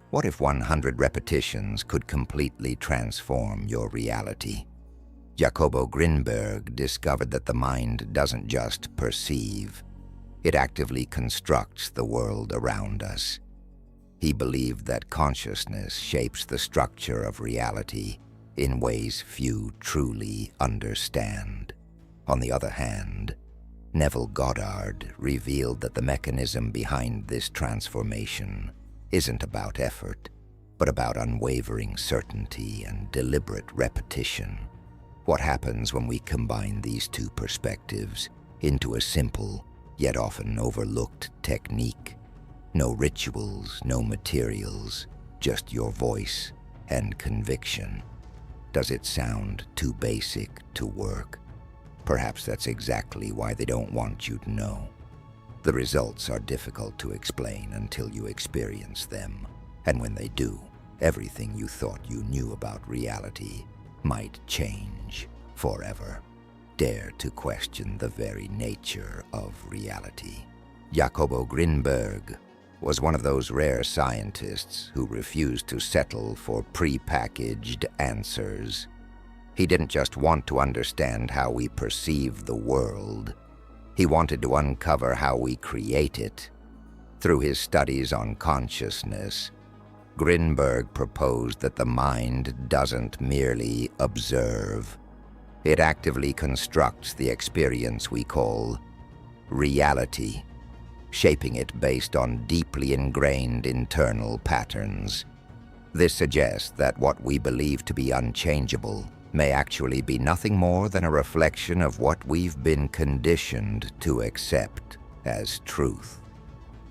What if 100 repetitions could completely transform your reality? Jacobo Grinberg discovered that the mind doesn't just perceive, it actively constructs the world around us. He believed that consciousness shapes the structure of reality in ways few truly understand. On the other hand, Neville Goddard revealed that the mechanism behind this transformation isn't about effort, but about unwavering certainty and deliberate repetition. What happens when we combine these two perspectives into a simple, yet often overlooked technique? No rituals, no materials, just your voice and conviction. Does it sound too basic to work? Perhaps that's exactly why they don't want you to know. The results are difficult to explain until you experience them, and when they do, everything you thought you knew about reality might change forever. Dare to question the very nature of reality. Jacobo Grinberg was one of those rare scientists who refused to settle for pre-packaged answers. He didn't just want to understand how we perceive the world. He wanted to uncover how we create it. Through his studies on consciousness, Grinberg proposed that the mind doesn't merely observe. It actively constructs the experience we call reality, shaping it based on deeply ingrained internal patterns. This suggests that what we believe to be unchangeable may actually be nothing more than a reflection of what we've been conditioned to accept as truth.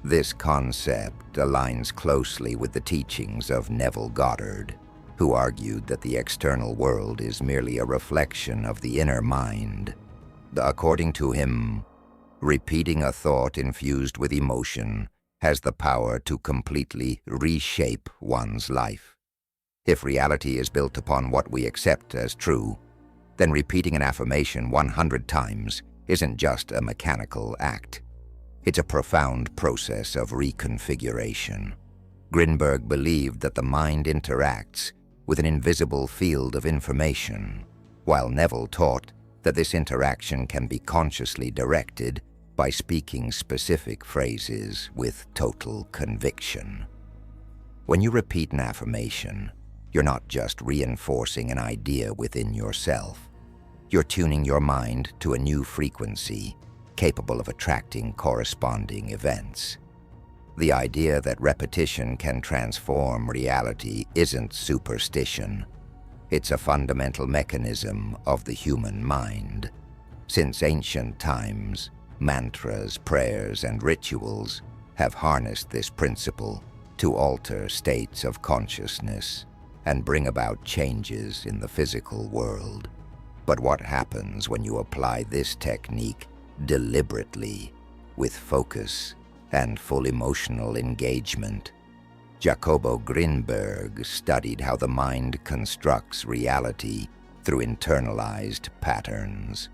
This concept aligns closely with the teachings of Neville Goddard, who argued that the external world is merely a reflection of the inner mind. According to him, repeating a thought infused with emotion has the power to completely reshape one's life. If reality is built upon what we accept as true, then repeating an affirmation 100 times isn't just a mechanical act. It's a profound process of reconfiguration. Grinberg believed that the mind interacts with an invisible field of information, while Neville taught that this interaction can be consciously directed by speaking specific phrases with total conviction. When you repeat an affirmation, you're not just reinforcing an idea within yourself. You're tuning your mind to a new frequency capable of attracting corresponding events. The idea that repetition can transform reality isn't superstition. It's a fundamental mechanism of the human mind. Since ancient times, mantras, prayers, and rituals have harnessed this principle to alter states of consciousness and bring about changes in the physical world. But what happens when you apply this technique deliberately, with focus and full emotional engagement? Jacobo Grinberg studied how the mind constructs reality through internalized patterns.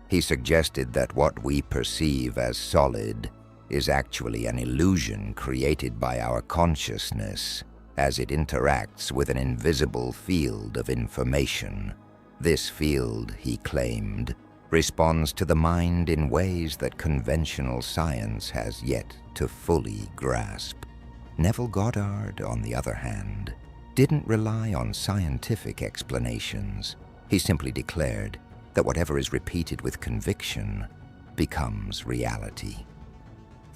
He suggested that what we perceive as solid is actually an illusion created by our consciousness as it interacts with an invisible field of information. This field, he claimed, responds to the mind in ways that conventional science has yet to fully grasp. Neville Goddard, on the other hand, didn't rely on scientific explanations. He simply declared that whatever is repeated with conviction becomes reality.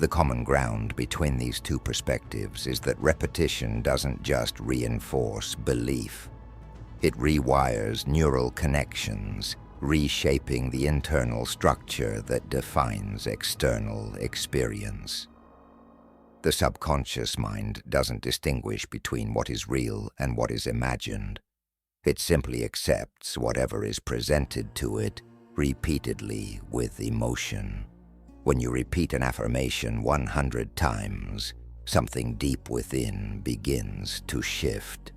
The common ground between these two perspectives is that repetition doesn't just reinforce belief. It rewires neural connections, reshaping the internal structure that defines external experience. The subconscious mind doesn't distinguish between what is real and what is imagined. It simply accepts whatever is presented to it repeatedly with emotion. When you repeat an affirmation 100 times, something deep within begins to shift.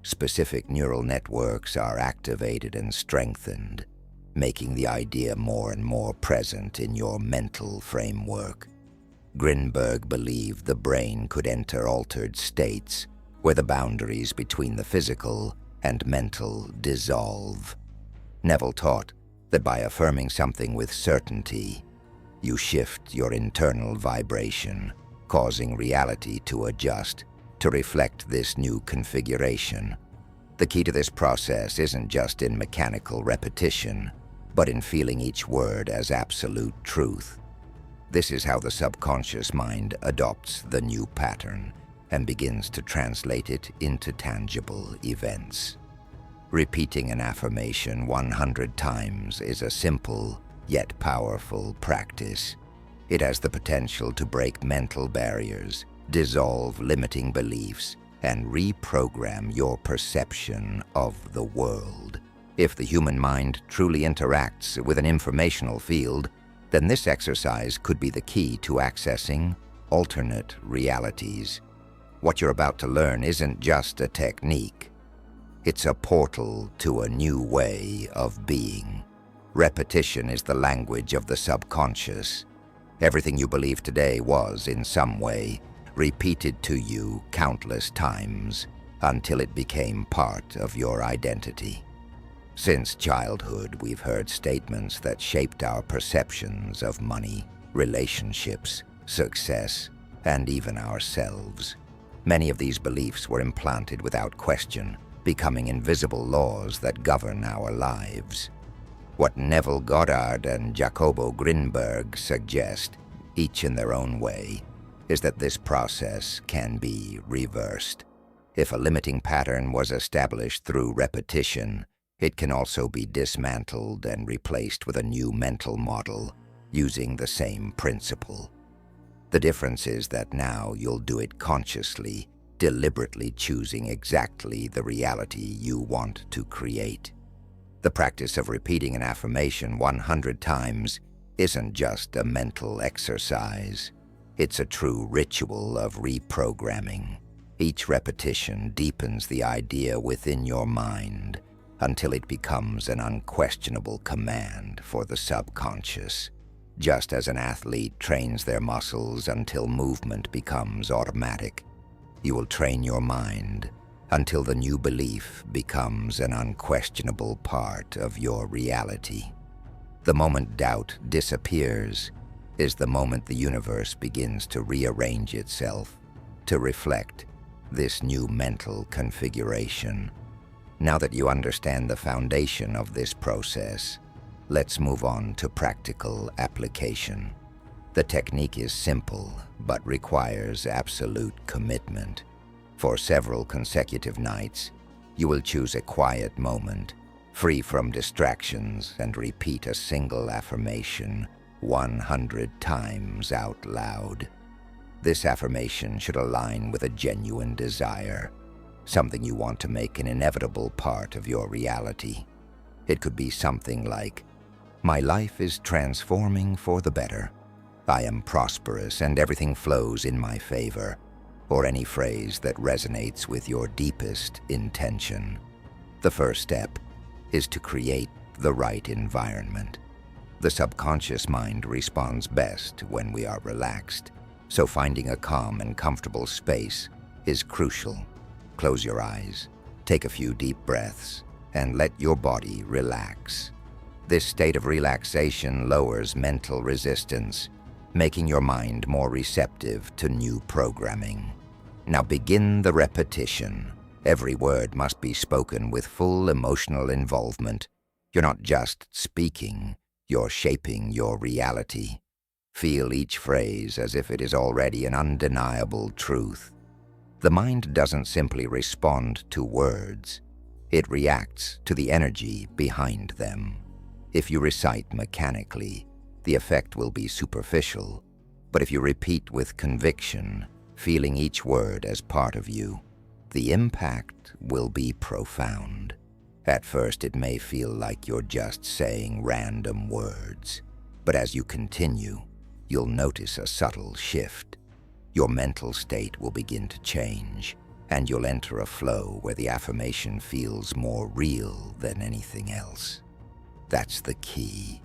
Specific neural networks are activated and strengthened, making the idea more and more present in your mental framework. Grinberg believed the brain could enter altered states where the boundaries between the physical and mental dissolve. Neville taught that by affirming something with certainty, you shift your internal vibration, causing reality to adjust to reflect this new configuration. The key to this process isn't just in mechanical repetition, but in feeling each word as absolute truth. This is how the subconscious mind adopts the new pattern and begins to translate it into tangible events. Repeating an affirmation 100 times is a simple yet powerful practice. It has the potential to break mental barriers, dissolve limiting beliefs, and reprogram your perception of the world. If the human mind truly interacts with an informational field, then this exercise could be the key to accessing alternate realities. What you're about to learn isn't just a technique. It's a portal to a new way of being. Repetition is the language of the subconscious. Everything you believe today was, in some way, repeated to you countless times until it became part of your identity. Since childhood, we've heard statements that shaped our perceptions of money, relationships, success, and even ourselves. Many of these beliefs were implanted without question, becoming invisible laws that govern our lives. What Neville Goddard and Jacobo Grinberg suggest, each in their own way, is that this process can be reversed. If a limiting pattern was established through repetition, it can also be dismantled and replaced with a new mental model using the same principle. The difference is that now you'll do it consciously, deliberately choosing exactly the reality you want to create. The practice of repeating an affirmation 100 times isn't just a mental exercise. It's a true ritual of reprogramming. Each repetition deepens the idea within your mind until it becomes an unquestionable command for the subconscious. Just as an athlete trains their muscles until movement becomes automatic, you will train your mind until the new belief becomes an unquestionable part of your reality. The moment doubt disappears is the moment the universe begins to rearrange itself to reflect this new mental configuration. Now that you understand the foundation of this process, let's move on to practical application. The technique is simple, but requires absolute commitment. For several consecutive nights, you will choose a quiet moment, free from distractions, and repeat a single affirmation 100 times out loud. This affirmation should align with a genuine desire, something you want to make an inevitable part of your reality. It could be something like, "My life is transforming for the better. I am prosperous and everything flows in my favor," or any phrase that resonates with your deepest intention. The first step is to create the right environment. The subconscious mind responds best when we are relaxed, so finding a calm and comfortable space is crucial. Close your eyes, take a few deep breaths, and let your body relax. This state of relaxation lowers mental resistance, making your mind more receptive to new programming. Now begin the repetition. Every word must be spoken with full emotional involvement. You're not just speaking, you're shaping your reality. Feel each phrase as if it is already an undeniable truth. The mind doesn't simply respond to words. It reacts to the energy behind them. If you recite mechanically, the effect will be superficial. But if you repeat with conviction, feeling each word as part of you, the impact will be profound. At first, it may feel like you're just saying random words, but as you continue, you'll notice a subtle shift. Your mental state will begin to change, and you'll enter a flow where the affirmation feels more real than anything else. That's the key.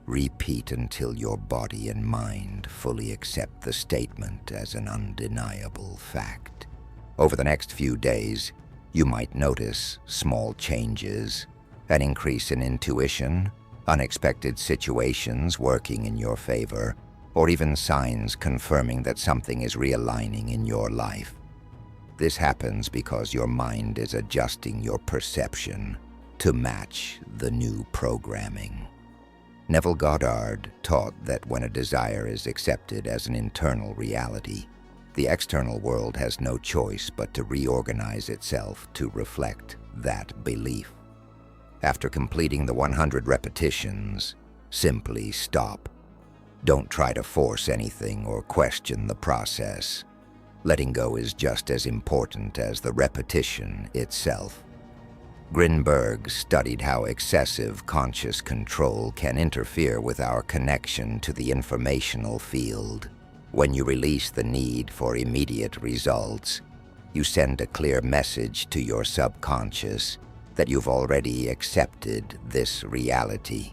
Repeat until your body and mind fully accept the statement as an undeniable fact. Over the next few days, you might notice small changes, an increase in intuition, unexpected situations working in your favor, or even signs confirming that something is realigning in your life. This happens because your mind is adjusting your perception to match the new programming. Neville Goddard taught that when a desire is accepted as an internal reality, the external world has no choice but to reorganize itself to reflect that belief. After completing the 100 repetitions, simply stop. Don't try to force anything or question the process. Letting go is just as important as the repetition itself. Grinberg studied how excessive conscious control can interfere with our connection to the informational field. When you release the need for immediate results, you send a clear message to your subconscious that you've already accepted this reality.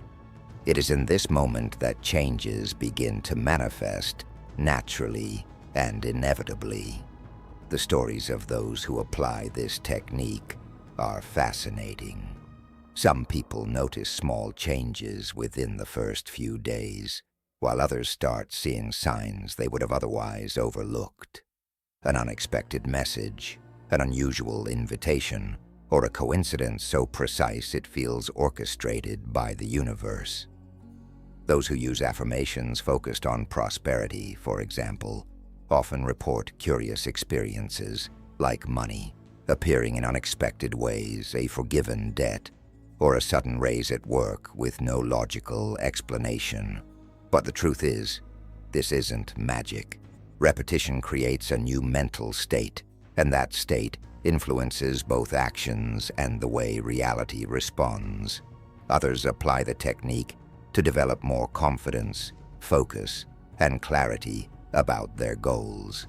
It is in this moment that changes begin to manifest naturally and inevitably. The stories of those who apply this technique are fascinating. Some people notice small changes within the first few days, while others start seeing signs they would have otherwise overlooked. An unexpected message, an unusual invitation, or a coincidence so precise it feels orchestrated by the universe. Those who use affirmations focused on prosperity, for example, often report curious experiences like money appearing in unexpected ways, a forgiven debt, or a sudden raise at work with no logical explanation. But the truth is, this isn't magic. Repetition creates a new mental state, and that state influences both actions and the way reality responds. Others apply the technique to develop more confidence, focus, and clarity about their goals.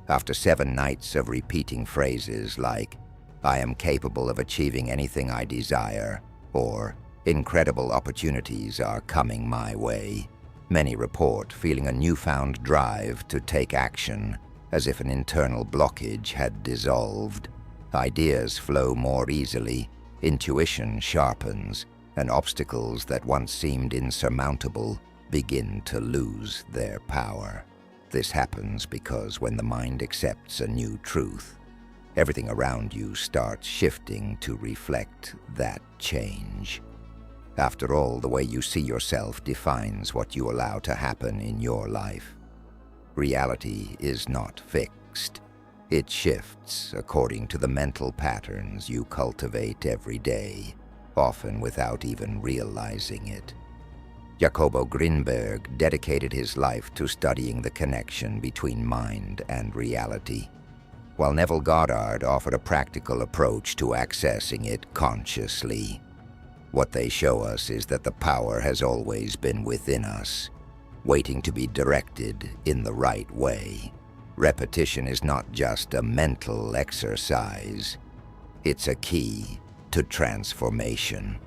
After 7 nights of repeating phrases like, "I am capable of achieving anything I desire," or "incredible opportunities are coming my way," many report feeling a newfound drive to take action, as if an internal blockage had dissolved. Ideas flow more easily, intuition sharpens, and obstacles that once seemed insurmountable begin to lose their power. This happens because when the mind accepts a new truth, everything around you starts shifting to reflect that change. After all, the way you see yourself defines what you allow to happen in your life. Reality is not fixed. It shifts according to the mental patterns you cultivate every day, often without even realizing it. Jacobo Grinberg dedicated his life to studying the connection between mind and reality, while Neville Goddard offered a practical approach to accessing it consciously. What they show us is that the power has always been within us, waiting to be directed in the right way. Repetition is not just a mental exercise, it's a key to transformation.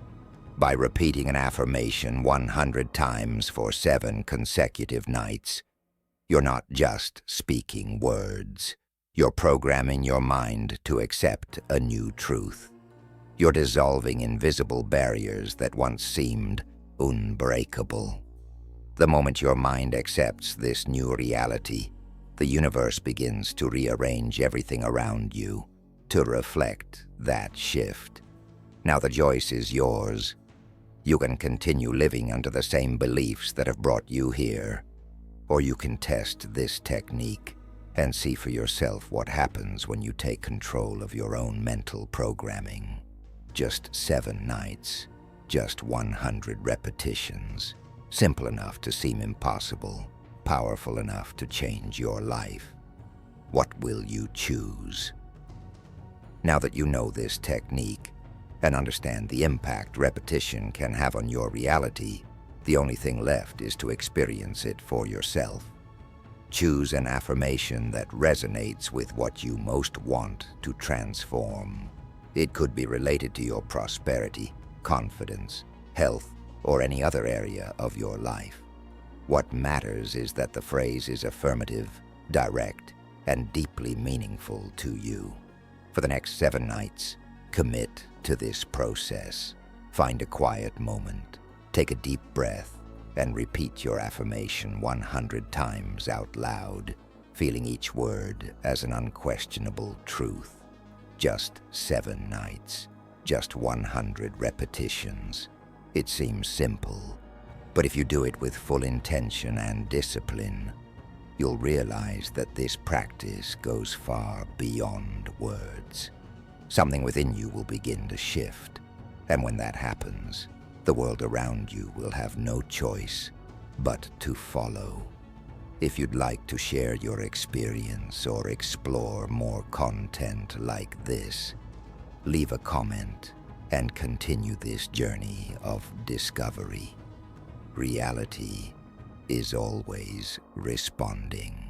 By repeating an affirmation 100 times for 7 consecutive nights, you're not just speaking words. You're programming your mind to accept a new truth. You're dissolving invisible barriers that once seemed unbreakable. The moment your mind accepts this new reality, the universe begins to rearrange everything around you to reflect that shift. Now the choice is yours. You can continue living under the same beliefs that have brought you here, or you can test this technique and see for yourself what happens when you take control of your own mental programming. Just 7 nights, just 100 repetitions. Simple enough to seem impossible, powerful enough to change your life. What will you choose? Now that you know this technique and understand the impact repetition can have on your reality, the only thing left is to experience it for yourself. Choose an affirmation that resonates with what you most want to transform. It could be related to your prosperity, confidence, health, or any other area of your life. What matters is that the phrase is affirmative, direct, and deeply meaningful to you. For the next 7 nights, commit to this process. Find a quiet moment, take a deep breath, and repeat your affirmation 100 times out loud, feeling each word as an unquestionable truth. Just 7 nights, just 100 repetitions. It seems simple, but if you do it with full intention and discipline, you'll realize that this practice goes far beyond words. Something within you will begin to shift, and when that happens, the world around you will have no choice but to follow. If you'd like to share your experience or explore more content like this, leave a comment and continue this journey of discovery. Reality is always responding.